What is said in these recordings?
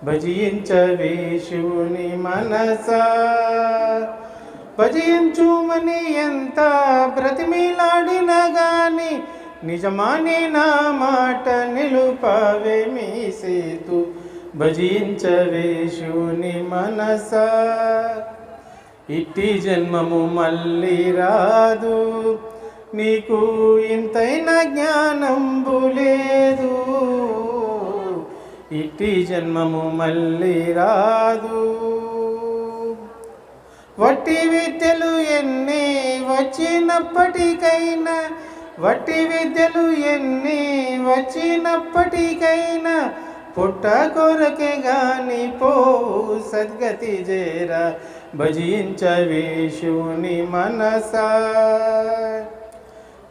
భజించవే శివుని మనసా. భజించుమని ఎంత బ్రతిమిలాడిన గాని నిజమాని నా మాట నిలుపవేమి సేతు. భజించవే శివుని మనసా. ఇట్టి జన్మము మళ్ళీ రాదు, నీకు ఇంతైన జ్ఞానంబు లేదు. ఇట్టి జన్మము మళ్ళీ రాదు. వట్టి విద్యలు ఎన్ని వచ్చినప్పటికైనా, వట్టి విద్యలు ఎన్ని వచ్చినప్పటికైనా పుట్ట కొరకే గాని పోవు సద్గతి చేరా. భజించవే శివుని మనసా.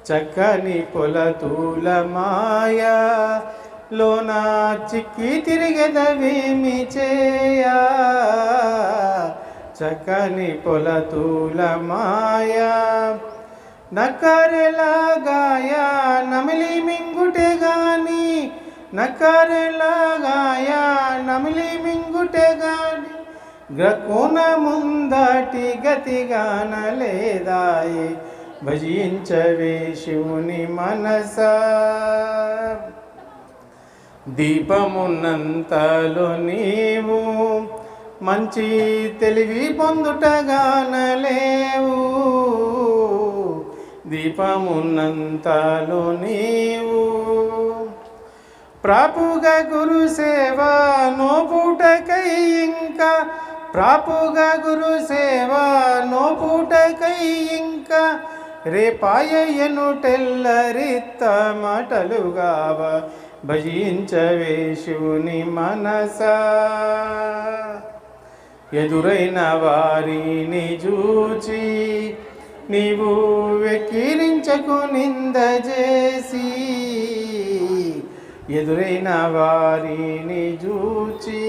చక్కని పొలతూల మాయా లోనా చిక్కి తిరిగెదవేమి చేయా. చక్కని పొలతూల మాయా నక్కరెలాగాయా నమిలి మింగుటే గాని, నక్కరెలాగాయా నమిలి మింగుటే గాని గ్రకోన ముందాటి గతిగానలేదాయి. భజించవే శివుని మనసా. దీపమున్నంతలో నీవు మంచి తెలివి పొందుటగానలేవు. దీపమున్నంతలో నీవు ప్రాపుగా గురు సేవ నోపుటకై ఇంకా, ప్రాపుగా గురు సేవ నోపుటకై ఇంకా రేపాయను టెల్లరిత్త మాటలుగావ. భజించవే శివుని మనసా. ఎదురైన వారిని చూచి నీవు వెక్కిరించకు నింద చేసి. ఎదురైన వారిని చూచి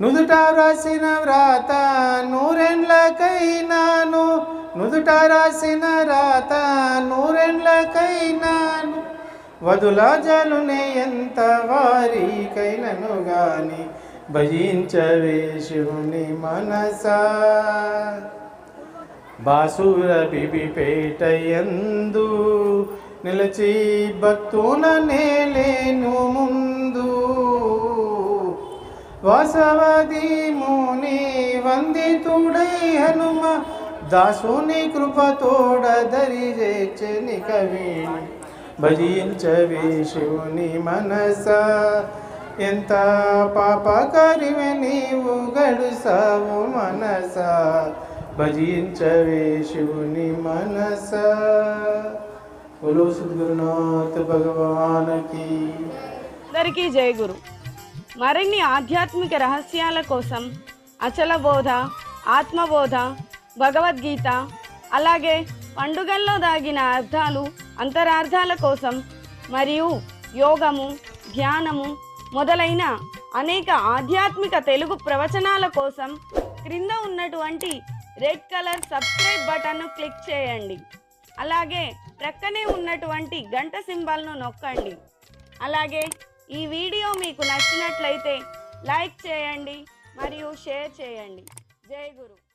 నుదుట రాసిన వ్రాత నూరెండ్లకైనాను, నుదుట రాసిన రాత నూరెండ్లకైనాను వదుల జలునే ఎంత వారికైనను గాని. భజించవే శివుని మనసా. బాసుర బిబిపేట యందు నిలచి భక్తున నేలేను ముందు. వాసవది ముని వందితుడై హనుమ దాసుని కృపతోడ దరిచేని కవిని. భజించవే శివుని మనసా. ఎంత పాపకారివే నీవు గడుసావు మనసా. భజించవే శివుని మనసా. బోలో సద్గురునాథ్ భగవానికి. అందరికీ జై గురు. మరిన్ని ఆధ్యాత్మిక రహస్యాల కోసం అచల బోధ, ఆత్మబోధ, భగవద్గీత, అలాగే పండుగల్లో దాగిన అర్థాలు, అంతరార్థాల కోసం మరియు యోగము, ధ్యానము మొదలైన అనేక ఆధ్యాత్మిక తెలుగు ప్రవచనాల కోసం క్రింద ఉన్నటువంటి రెడ్ కలర్ సబ్స్క్రైబ్ బటన్ను క్లిక్ చేయండి. అలాగే ప్రక్కనే ఉన్నటువంటి గంట సింబల్ను నొక్కండి. అలాగే ఈ వీడియో మీకు నచ్చినట్లయితే లైక్ చేయండి మరియు షేర్ చేయండి. జై గురు.